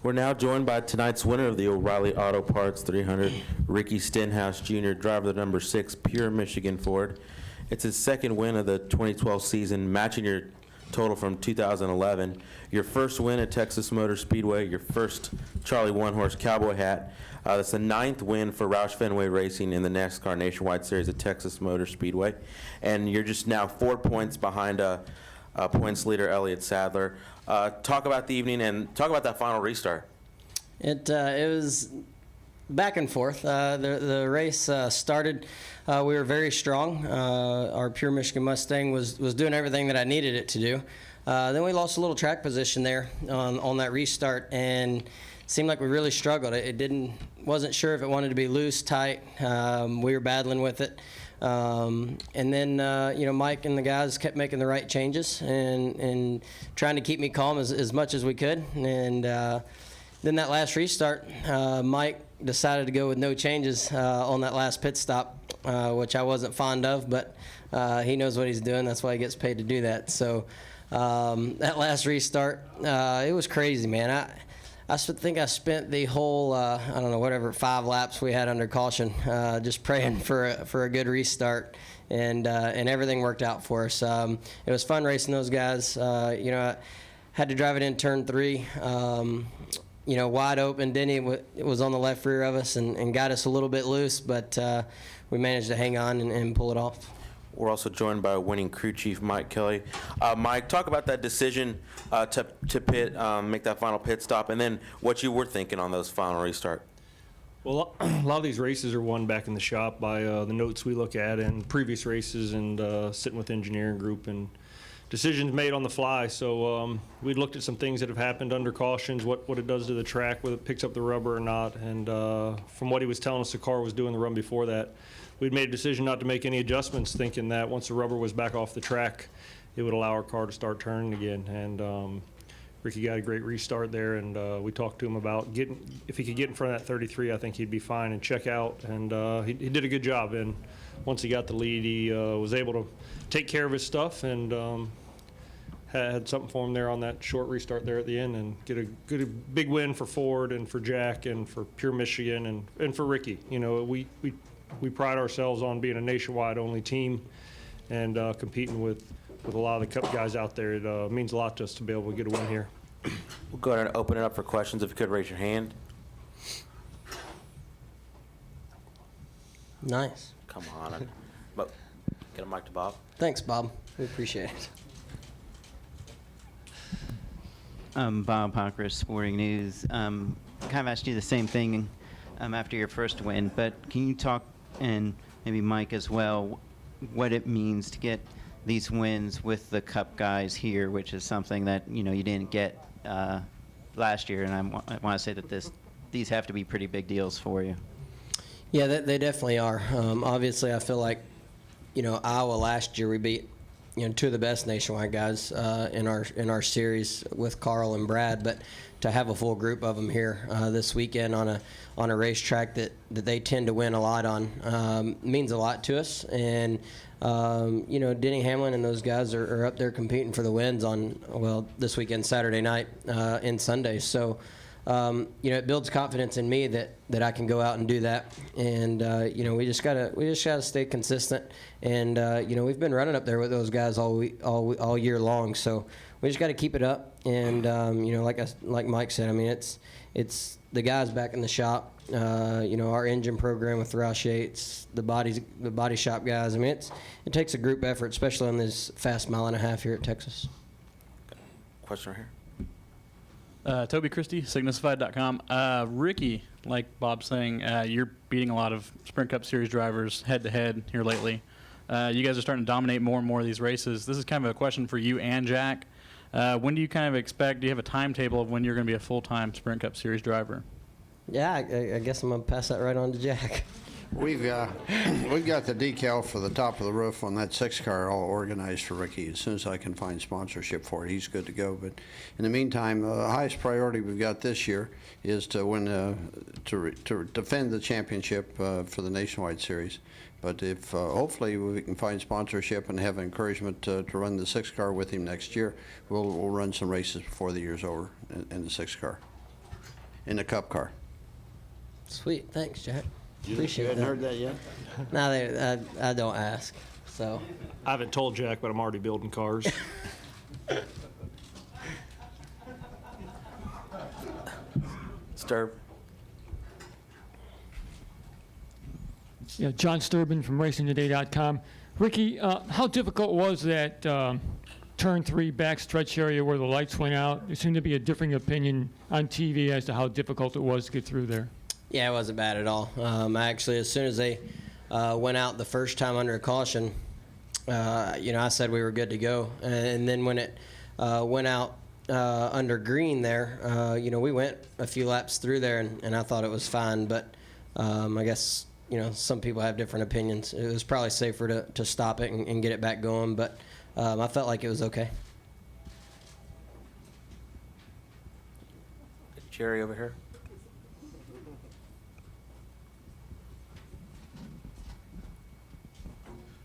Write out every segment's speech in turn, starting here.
We're now joined by tonight's winner of the O'Reilly Auto Parts 300, Ricky Stenhouse Jr., driver of the number 6 Pure Michigan Ford. It's his second win of the 2012 season, matching your total from 2011. Your first win at Texas Motor Speedway, your first Charlie one-horse cowboy hat. That's the 9th win for Roush Fenway Racing in the NASCAR Nationwide Series at Texas Motor Speedway. And you're just now 4 points behind points leader Elliott Sadler. Talk about the evening and talk about that final restart. It was back and forth. The race started. We were very strong. Our Pure Michigan Mustang was doing everything that I needed it to do. Then we lost a little track position there on that restart, and seemed like we really struggled. It wasn't sure if it wanted to be loose, tight. We were battling with it. And then, Mike and the guys kept making the right changes and trying to keep me calm as much as we could. And then that last restart, Mike decided to go with no changes on that last pit stop, which I wasn't fond of, but he knows what he's doing. That's why he gets paid to do that. So that last restart, it was crazy, man. I think I spent the whole, 5 laps we had under caution, just praying for a good restart, and everything worked out for us. It was fun racing those guys. I had to drive it in turn 3, wide open. Denny was on the left rear of us and got us a little bit loose, but we managed to hang on and pull it off. We're also joined by winning crew chief Mike Kelley. Mike, talk about that decision to pit, make that final pit stop, and then what you were thinking on those final restart. Well, a lot of these races are won back in the shop by the notes we look at in previous races and sitting with the engineering group and decisions made on the fly. So we looked at some things that have happened under cautions, what it does to the track, whether it picks up the rubber or not. And from what he was telling us the car was doing the run before that, we'd made a decision not to make any adjustments, thinking that once the rubber was back off the track, it would allow our car to start turning again. And Ricky got a great restart there, and we talked to him about if he could get in front of that 33, I think he'd be fine and check out. And he did a good job. And once he got the lead, he was able to take care of his stuff and had something for him there on that short restart there at the end, and get a big win for Ford and for Jack and for Pure Michigan and for Ricky. We pride ourselves on being a nationwide only team and competing with a lot of the Cup guys out there. It means a lot to us to be able to get a win here. We'll go ahead and open it up for questions. If you could raise your hand. Nice. Come on. But get a mic to Bob. Thanks, Bob. We appreciate it. Bob Hocker, Sporting News. Kind of asked you the same thing after your first win, but can you talk, and maybe Mike as well, what it means to get these wins with the Cup guys here, which is something that you didn't get last year, and I want to say that these have to be pretty big deals for you. Yeah, they definitely are. Obviously, I feel like Iowa last year we beat two of the best nationwide guys in our series with Carl and Brad, but to have a full group of them here this weekend on a racetrack that they tend to win a lot on means a lot to us. And Denny Hamlin and those guys are up there competing for the wins on this weekend, Saturday night and Sunday. So it builds confidence in me that I can go out and do that. And we just gotta stay consistent. And we've been running up there with those guys all year long. So we just got to keep it up. And like Mike said, I mean it's the guys back in the shop. Our engine program with Roush Yates, the body shop guys. I mean it takes a group effort, especially on this fast mile and a half here at Texas. Question right here. Toby Christie, Signifyd.com. Ricky, like Bob's saying, you're beating a lot of Sprint Cup Series drivers head-to-head here lately. You guys are starting to dominate more and more of these races. This is kind of a question for you and Jack. When do you kind of expect, do you have a timetable of when you're going to be a full-time Sprint Cup Series driver? Yeah, I guess I'm going to pass that right on to Jack. We've got the decal for the top of the roof on that 6 car all organized for Ricky. As soon as I can find sponsorship for it, he's good to go. But in the meantime, the highest priority we've got this year is to win, to defend the championship for the Nationwide Series. But if hopefully we can find sponsorship and have encouragement to run the 6 car with him next year, we'll run some races before the year's over in the 6 car. in the Cup car. Sweet, thanks, Jack. You Appreciate hadn't that. heard that yet? No, I don't ask. So, I haven't told Jack, but I'm already building cars. Sturb? Yeah, John Sturbin from RacingToday.com. Ricky, how difficult was that turn 3 backstretch area where the lights went out? There seemed to be a differing opinion on TV as to how difficult it was to get through there. yeah, it wasn't bad at all. Actually, as soon as they went out the first time under a caution, I said we were good to go. And then when it went out under green there, we went a few laps through there, and I thought it was fine. But I guess, some people have different opinions. It was probably safer to stop it and get it back going. But I felt like it was okay. Jerry over here.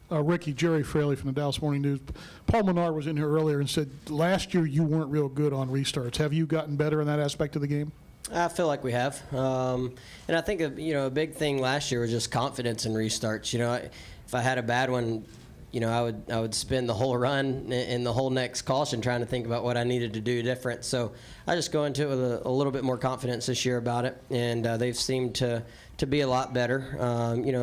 Ricky, Jerry Fraley from the Dallas Morning News. Paul Menard was in here earlier and said last year you weren't real good on restarts. Have you gotten better in that aspect of the game? I feel like we have, and I think a big thing last year was just confidence in restarts. If I had a bad one, I would spend the whole run and the whole next caution trying to think about what I needed to do different. So I just go into it with a little bit more confidence this year about it, and they've seemed to be a lot better.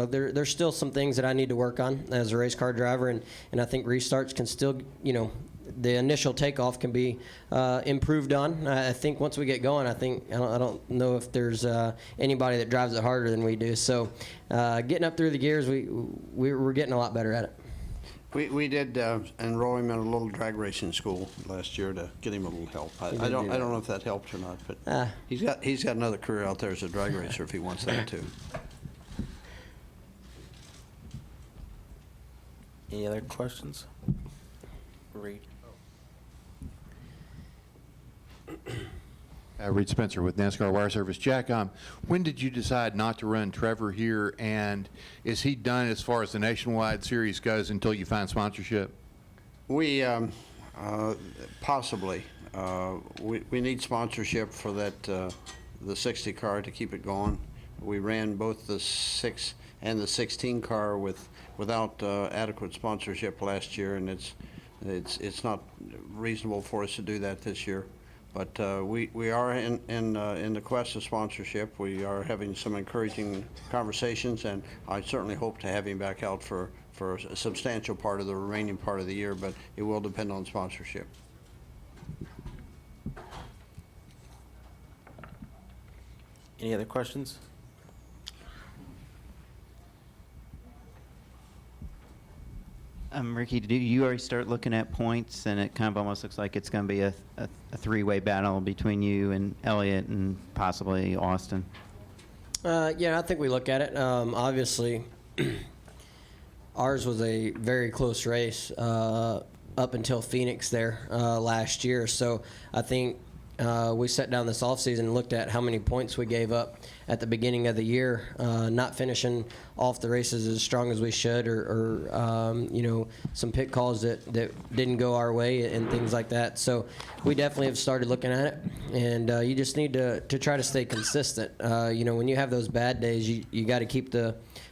There's still some things that I need to work on as a race car driver, and I think restarts can still, the initial takeoff can be improved on. I think once we get going, I don't know if there's anybody that drives it harder than we do. So getting up through the gears, we're getting a lot better at it. We did enroll him in a little drag racing school last year to get him a little help. I don't know if that helped or not, but he's got another career out there as a drag racer if he wants that too. Any other questions? Reed. Reed Spencer with NASCAR Wire Service. Jack, when did you decide not to run Trevor here, and is he done as far as the nationwide series goes until you find sponsorship? We possibly we need sponsorship for that the 60 car to keep it going. We ran both the 6 and the 16 car without adequate sponsorship last year, and it's not reasonable for us to do that this year. But we are in the quest of sponsorship. We are having some encouraging conversations, and I certainly hope to have him back out for a substantial part of the remaining part of the year, but it will depend on sponsorship. Any other questions? Ricky, do you already start looking at points, and it kind of almost looks like it's going to be a three-way battle between you and Elliott and possibly Austin? I think we look at it. Obviously, ours was a very close race up until Phoenix there last year. So I think we sat down this offseason and looked at how many points we gave up at the beginning of the year, not finishing off the races as strong as we should, or some pit calls that didn't go our way and things like that. So we definitely have started looking at it, and you just need to try to stay consistent. When you have those bad days, you got to keep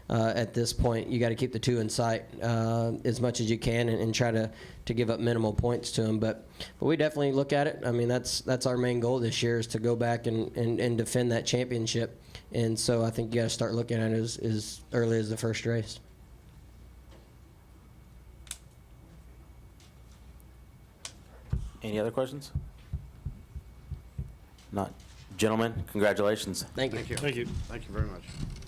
at this point, you got to keep the 2 in sight as much as you can, and try to give up minimal points to them. But we definitely look at it. I mean, that's our main goal this year, is to go back and defend that championship. And so I think you got to start looking at it as early as the first race. Any other questions? Not. Gentlemen, congratulations. Thank you. Thank you. Thank you. Thank you very much.